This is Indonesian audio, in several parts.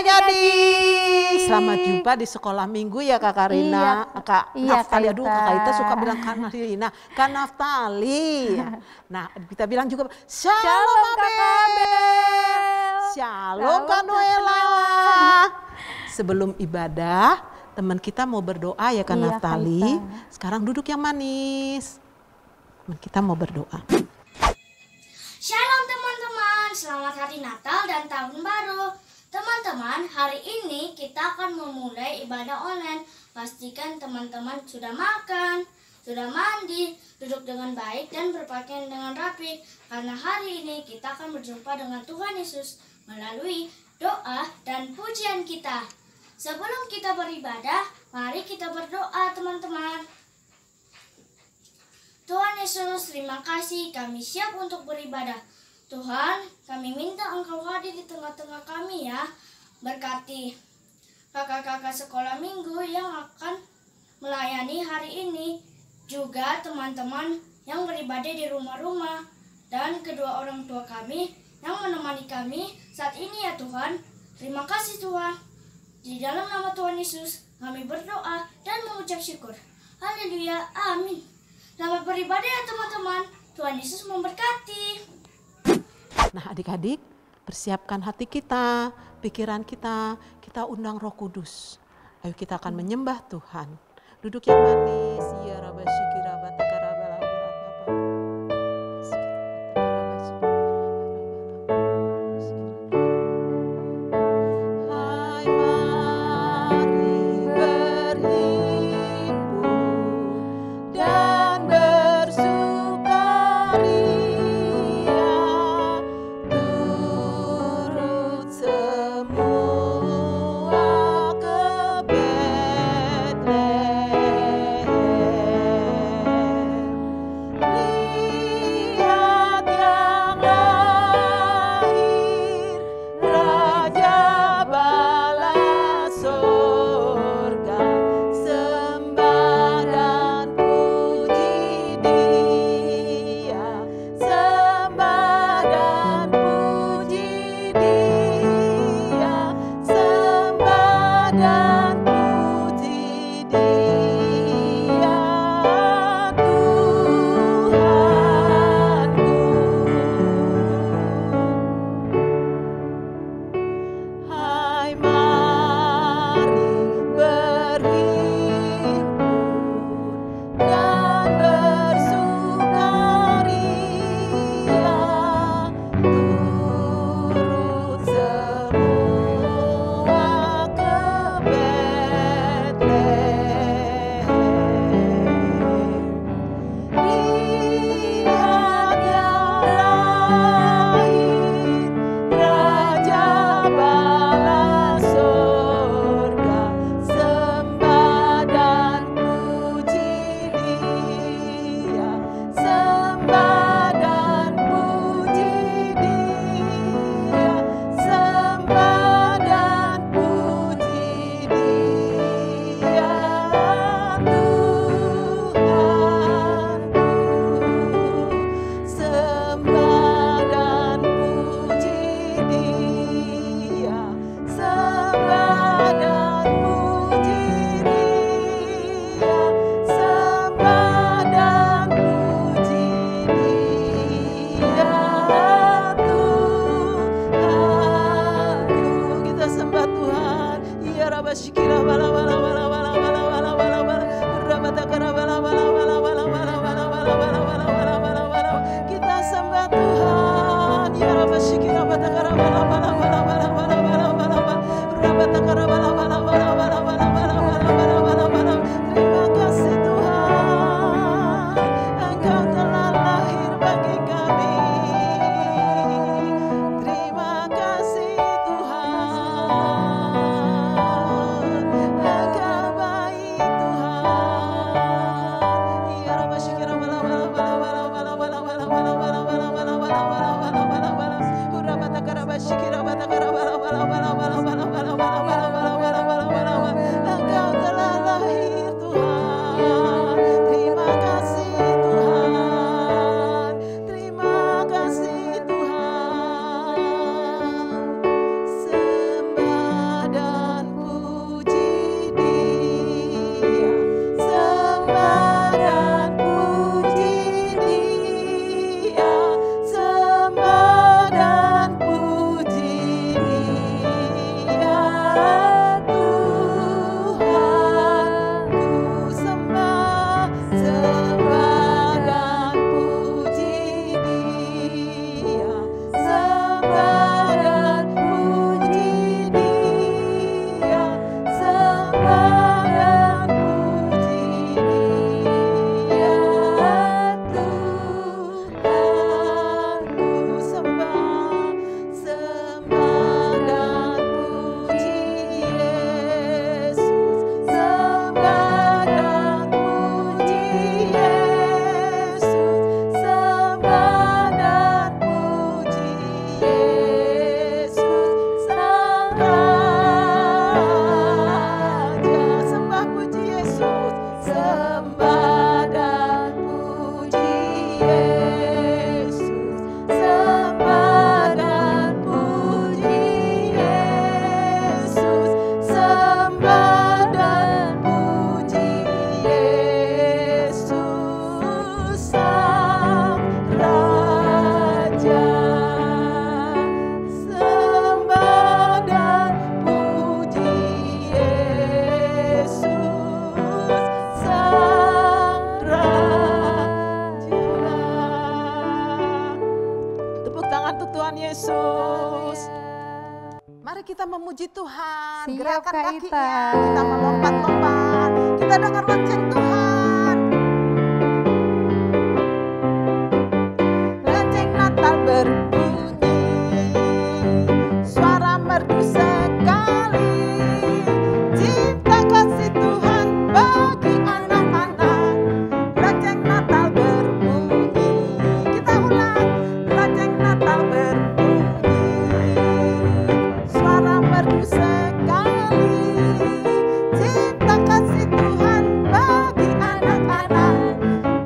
adik-adik. Selamat jumpa di sekolah minggu ya Kak Karina. Kak Naftali, aduh Kak Ita suka bilang Kak Karina. Kak Naftali. Nah kita bilang juga Shalom Abel. Shalom Kak Noela. Sebelum ibadah, teman kita mau berdoa ya Kak Naftali. Sekarang duduk yang manis. Teman kita mau berdoa. Shalom teman-teman, selamat hari Natal dan Tahun Baru. Teman-teman, hari ini kita akan memulai ibadah online. Pastikan teman-teman sudah makan, sudah mandi, duduk dengan baik dan berpakaian dengan rapi. Karena hari ini kita akan berjumpa dengan Tuhan Yesus melalui doa dan pujian kita. Sebelum kita beribadah, mari kita berdoa teman-teman. Tuhan Yesus, terima kasih kami siap untuk beribadah. Tuhan, kami minta Engkau hadir di tengah-tengah kami ya. Berkati kakak-kakak sekolah minggu yang akan melayani hari ini. Juga teman-teman yang beribadah di rumah-rumah. Dan kedua orang tua kami yang menemani kami saat ini ya Tuhan. Terima kasih Tuhan. Di dalam nama Tuhan Yesus kami berdoa dan mengucap syukur. Haleluya, amin. Selamat beribadah ya teman-teman. Tuhan Yesus memberkati. Nah adik-adik, persiapkan hati kita, pikiran kita, kita undang Roh Kudus. Ayo kita akan menyembah Tuhan. Duduk yang manis, ya Rabba Syikira Bataka Rabba Rabba. Mari kita memuji Tuhan. Siap, Gerakan Kak kakinya. Ita. Kita melompat-lompat. Kita dengar lonceng Tuhan. Lonceng Natal berbunyi. Suara merdu sekali. Cinta kasih Tuhan bagi anak-anak. Lonceng Natal berbunyi. Kita ulang. Lonceng Natal berbunyi. Suara merdu sekali. Cinta kasih Tuhan bagi anak-anak.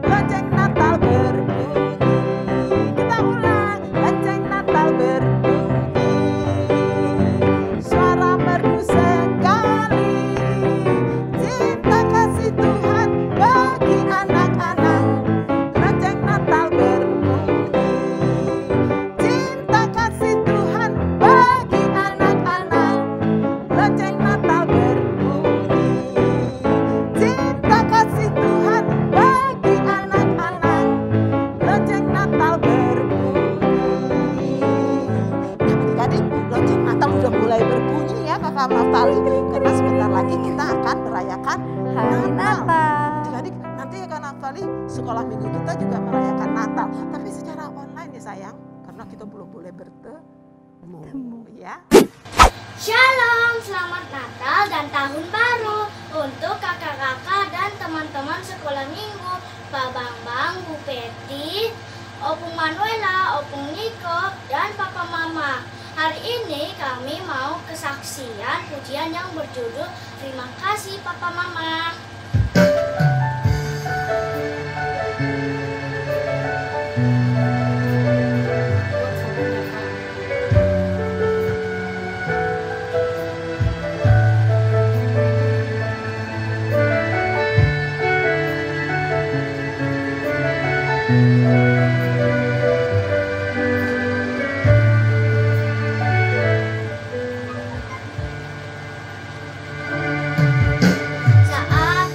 Lonceng Natal berbunyi. Kita ulang. Lonceng Natal berbunyi. Suara merdu sekali. Cinta kasih Tuhan bagi anak-anak. Lonceng Natal berbunyi. Cinta kasih Tuhan bagi anak-anak. Lonceng Natal berbunyi. Cinta kasih Tuhan bagi anak-anak. Lonceng Natal berbunyi. Nah, adik-adik, lonceng Natal udah mulai berbunyi ya Kakak Naftali. Karena sebentar lagi kita akan merayakan Hari Natal. Adik-adik, nanti ya Kak Naftali, sekolah minggu kita juga merayakan Natal. Tapi secara online ya sayang, karena kita belum boleh bertemu ya. Shalom, selamat Natal dan Tahun Baru untuk kakak-kakak dan teman-teman sekolah minggu, Pak Bambang, Bu Peti, Opung Manuela, Opung Niko, dan Papa Mama. Hari ini kami mau kesaksian pujian yang berjudul Terima Kasih Papa Mama. Saat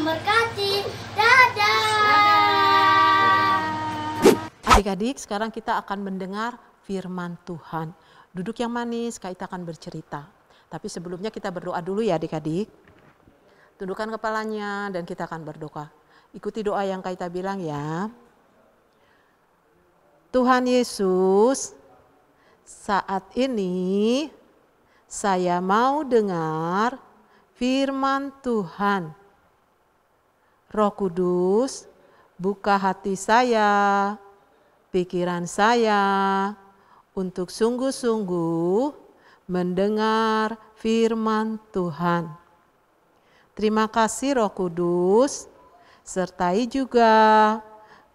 memberkati. Dadah. Adik-adik, sekarang kita akan mendengar firman Tuhan. Duduk yang manis, Kak Ita akan bercerita. Tapi sebelumnya kita berdoa dulu ya adik-adik. Tundukkan kepalanya dan kita akan berdoa. Ikuti doa yang Kak Ita bilang ya. Tuhan Yesus, saat ini saya mau dengar firman Tuhan. Roh Kudus, buka hati saya, pikiran saya untuk sungguh-sungguh mendengar firman Tuhan. Terima kasih Roh Kudus, sertai juga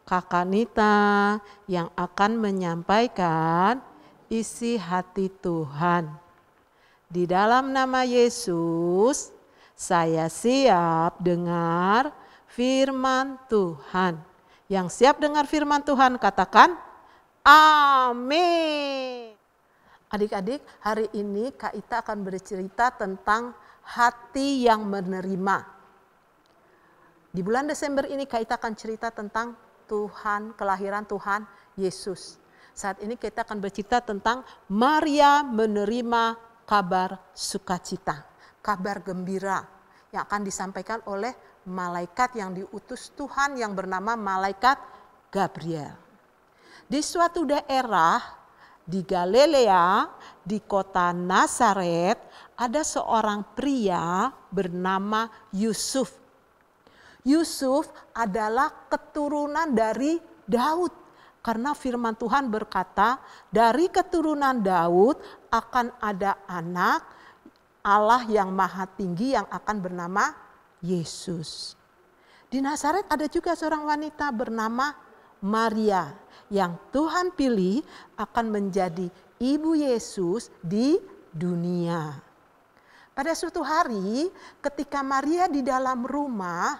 Kakak Nita yang akan menyampaikan isi hati Tuhan. Di dalam nama Yesus, saya siap dengar firman Tuhan. Yang siap dengar firman Tuhan katakan, amin. Adik-adik, hari ini Kak Ita akan bercerita tentang hati yang menerima. Di bulan Desember ini Kak Ita akan cerita tentang Tuhan, kelahiran Tuhan Yesus. Saat ini kita akan bercerita tentang Maria menerima kabar sukacita, kabar gembira yang akan disampaikan oleh malaikat yang diutus Tuhan yang bernama malaikat Gabriel. Di suatu daerah di Galilea, di kota Nazaret, ada seorang pria bernama Yusuf. Yusuf adalah keturunan dari Daud. Karena firman Tuhan berkata, dari keturunan Daud akan ada anak Allah yang maha tinggi yang akan bernama Yesus. Di Nazaret ada juga seorang wanita bernama Maria yang Tuhan pilih akan menjadi ibu Yesus di dunia. Pada suatu hari ketika Maria di dalam rumah,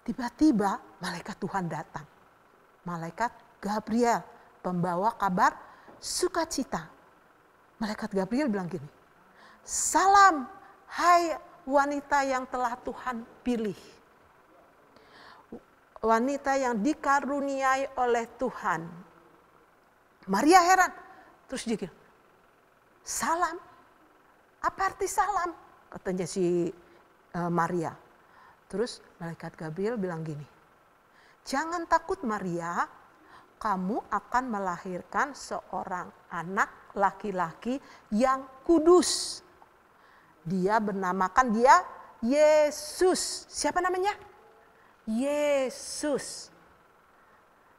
tiba-tiba malaikat Tuhan datang. Malaikat Gabriel, pembawa kabar sukacita. Malaikat Gabriel bilang gini, salam hai wanita yang telah Tuhan pilih. Wanita yang dikaruniai oleh Tuhan. Maria heran. Terus dia bilang, salam? Apa arti salam? Katanya si Maria. Terus malaikat Gabriel bilang gini, jangan takut Maria, kamu akan melahirkan seorang anak laki-laki yang kudus. Dia bernamakan dia Yesus. Siapa namanya? Yesus.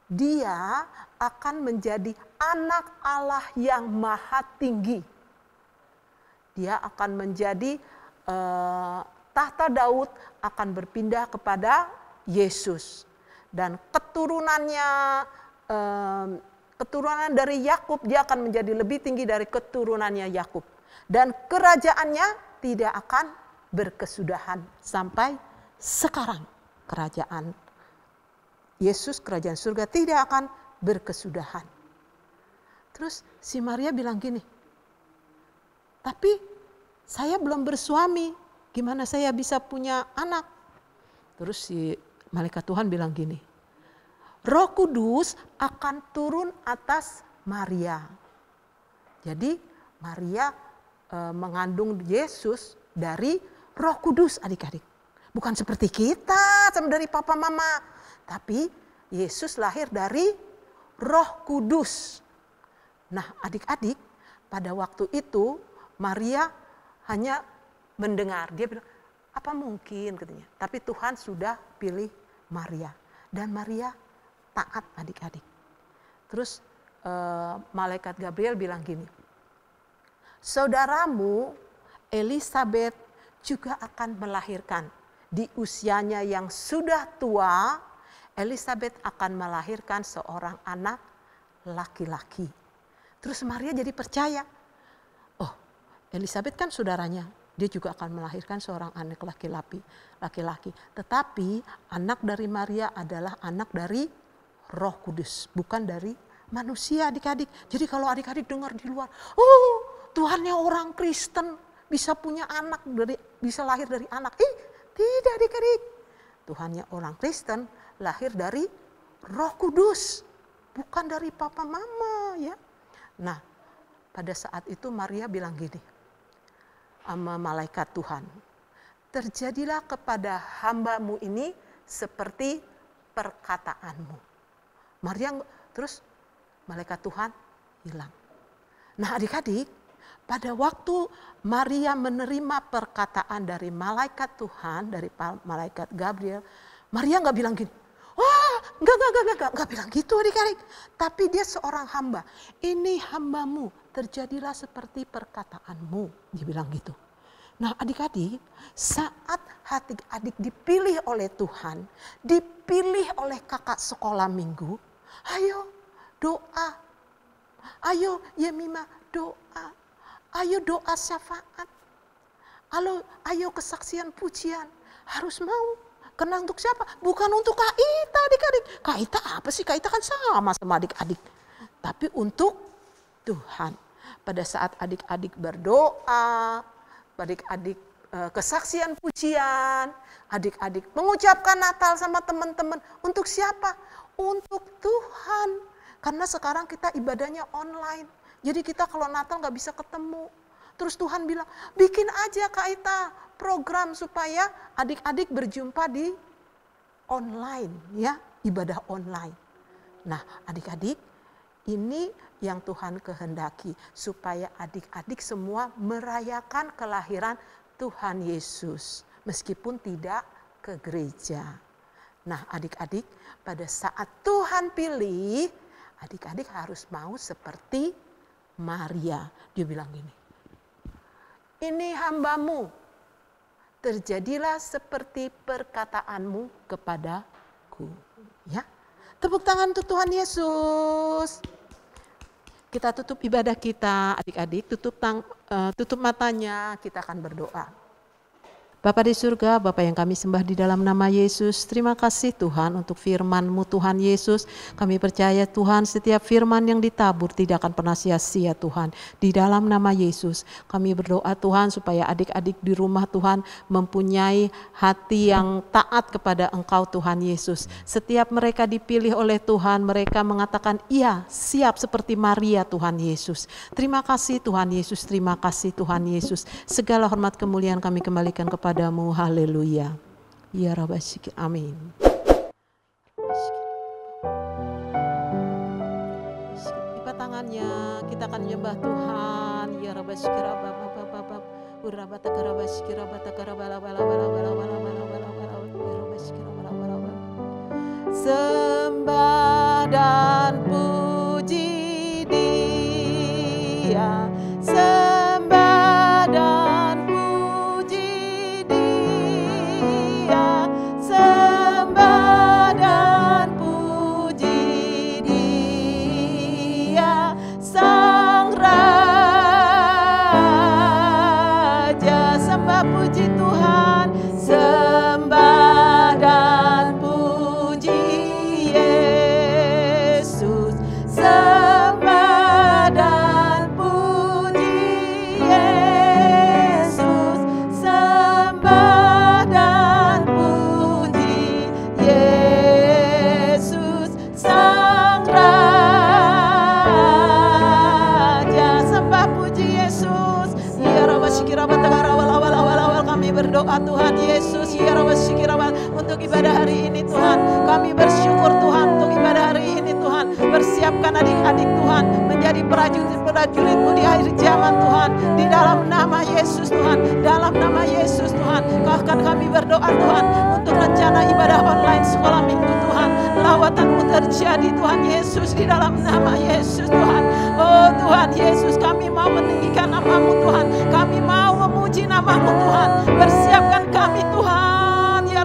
Dia akan menjadi anak Allah yang maha tinggi. Dia akan menjadi tahta Daud akan berpindah kepada Yesus. Dan keturunannya, keturunan dari Yakub, dia akan menjadi lebih tinggi dari keturunannya Yakub. Dan kerajaannya tidak akan berkesudahan sampai sekarang. Kerajaan Yesus, kerajaan surga tidak akan berkesudahan. Terus si Maria bilang gini, tapi saya belum bersuami, gimana saya bisa punya anak? Terus si malaikat Tuhan bilang gini, Roh Kudus akan turun atas Maria. Jadi Maria mengandung Yesus dari Roh Kudus, adik-adik. Bukan seperti kita, sama dari papa mama. Tapi Yesus lahir dari Roh Kudus. Nah adik-adik, pada waktu itu Maria hanya mendengar. Dia bilang, apa mungkin katanya. Tapi Tuhan sudah pilih Maria. Dan Maria taat adik-adik. Terus malaikat Gabriel bilang gini, saudaramu Elisabet juga akan melahirkan. Di usianya yang sudah tua, Elisabet akan melahirkan seorang anak laki-laki. Terus Maria jadi percaya. Oh, Elisabet kan saudaranya. Dia juga akan melahirkan seorang anak laki-laki. Tetapi anak dari Maria adalah anak dari Roh Kudus. Bukan dari manusia adik-adik. Jadi kalau adik-adik dengar di luar, oh Tuhannya orang Kristen bisa punya anak, bisa lahir dari anak. Tidak adik-adik. Tuhannya orang Kristen lahir dari Roh Kudus, bukan dari papa mama ya. Nah, pada saat itu Maria bilang gini sama malaikat Tuhan, terjadilah kepada hambamu ini seperti perkataanmu. Maria terus malaikat Tuhan hilang. Nah adik-adik, pada waktu Maria menerima perkataan dari malaikat Tuhan, dari malaikat Gabriel, Maria nggak bilang gini, wah enggak bilang gitu adik-adik. Tapi dia seorang hamba, ini hambamu, terjadilah seperti perkataanmu, dia bilang gitu. Nah adik-adik, saat adik-adik dipilih oleh Tuhan, dipilih oleh kakak sekolah minggu, ayo doa, ayo Yemima doa, ayo doa syafaat, ayo kesaksian pujian, harus mau. Karena untuk siapa? Bukan untuk Kak Ita adik-adik. Kak Ita apa sih? Kak Ita kan sama adik-adik. Tapi untuk Tuhan. Pada saat adik-adik berdoa, adik-adik kesaksian pujian, adik-adik mengucapkan Natal sama teman-teman. Untuk siapa? Untuk Tuhan. Karena sekarang kita ibadahnya online. Jadi kita kalau Natal gak bisa ketemu. Terus Tuhan bilang, bikin aja Kak Ita program supaya adik-adik berjumpa di online ya, ibadah online. Nah adik-adik, ini yang Tuhan kehendaki supaya adik-adik semua merayakan kelahiran Tuhan Yesus meskipun tidak ke gereja. Nah adik-adik, pada saat Tuhan pilih, adik-adik harus mau seperti Maria. Dia bilang gini, ini hambamu, terjadilah seperti perkataanmu kepadaku. Ya, tepuk tangan untuk Tuhan Yesus. Kita tutup ibadah kita, adik-adik, tutup matanya, kita akan berdoa. Bapa di surga, Bapa yang kami sembah di dalam nama Yesus, terima kasih Tuhan untuk firman-Mu Tuhan Yesus. Kami percaya Tuhan setiap firman yang ditabur tidak akan pernah sia-sia Tuhan. Di dalam nama Yesus kami berdoa Tuhan supaya adik-adik di rumah Tuhan mempunyai hati yang taat kepada Engkau Tuhan Yesus. Setiap mereka dipilih oleh Tuhan, mereka mengatakan iya siap seperti Maria Tuhan Yesus. Terima kasih Tuhan Yesus, terima kasih Tuhan Yesus. Segala hormat kemuliaan kami kembalikan kepada Padamu, haleluya. Ya Rabbah syikir, amin. Lipat tangannya, kita akan menyembah Tuhan. Ya Rabbah syikir, sembah dan puji Dia, sembah dan sembah dan puji Dia, Sang Raja. Sembah puji Tuhan, sembah dan puji Yesus, sembah dan puji Yesus, sembah dan Yesus, Sang Raja. Sembah puji Yesus. Ya Rabbah syikirabah awal kami berdoa Tuhan Yesus. Ya Rabbah syikirabah untuk ibadah hari ini Tuhan. Kami bersyukur Tuhan untuk ibadah hari ini Tuhan. Persiapkan adik-adik Tuhan menjadi prajurit-prajurit-Mu di akhir zaman Tuhan. Di dalam nama Yesus Tuhan. Dalam nama Yesus Tuhan. Bahkan kami berdoa Tuhan untuk rencana ibadah online sekolah minggu Tuhan. Lawatan-Mu terjadi Tuhan Yesus di dalam nama Yesus Tuhan. Oh Tuhan Yesus, kami mau meninggikan nama-Mu Tuhan. Kami mau memuji nama-Mu Tuhan. Persiapkan kami Tuhan. Ya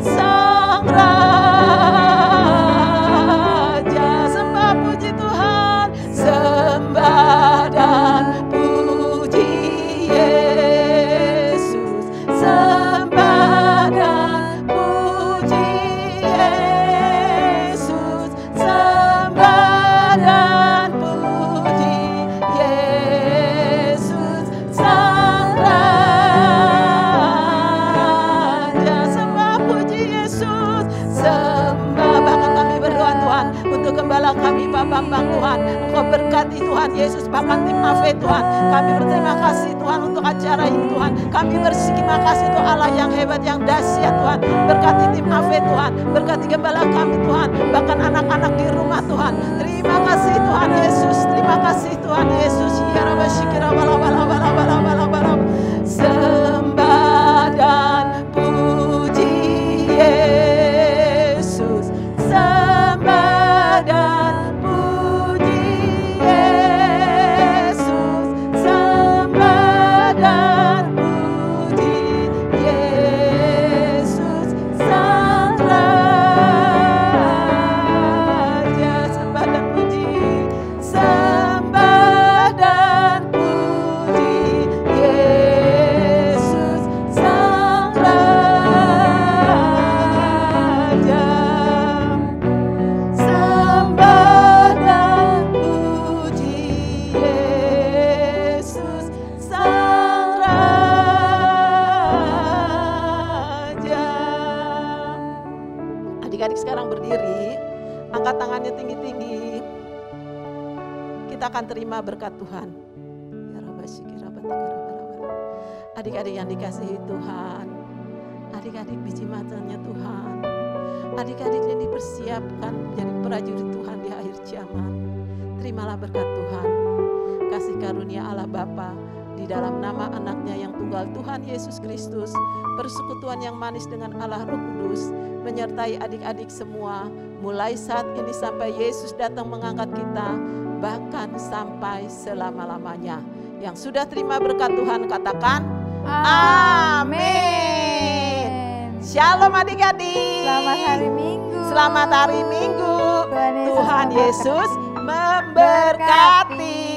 Sang Raja. Sembah puji Tuhan, sembah dan puji Yesus, sembah dan puji Yesus, sembah dan puji Engkau berkati Tuhan Yesus, bahkan tim AV Tuhan. Kami berterima kasih Tuhan untuk acara ini Tuhan. Kami berterima kasih untuk Allah yang hebat, yang dahsyat Tuhan. Berkati tim AV Tuhan, berkati gembala kami Tuhan, bahkan anak-anak di rumah Tuhan. Terima kasih Tuhan Yesus, terima kasih Tuhan Yesus. Ya Rabbi syikira bala bala bala bala bala bala. Sembah dan puji Yesus, sembah dan puji Yesus, sembah dan puji Yesus, Sang Raja. Sembah dan puji, sembah dan puji Yesus, Sang Raja. Sembah dan puji Yesus, Sang Raja. Adik-adik sekarang berdiri, angkat tangannya tinggi-tinggi. Kita akan terima berkat Tuhan. Ya Rabbi syikira batikara. Adik-adik yang dikasihi Tuhan, adik-adik biji matanya Tuhan, adik-adik yang dipersiapkan menjadi prajurit Tuhan di akhir zaman. Terimalah berkat Tuhan, kasih karunia Allah Bapa di dalam nama anaknya yang tunggal Tuhan Yesus Kristus, persekutuan yang manis dengan Allah Roh Kudus, menyertai adik-adik semua, mulai saat ini sampai Yesus datang mengangkat kita, bahkan sampai selama-lamanya. Yang sudah terima berkat Tuhan katakan, amin. Shalom adik-adik. Selamat hari Minggu. Selamat hari Minggu. Tuhan Yesus Tuhan Yesus memberkati.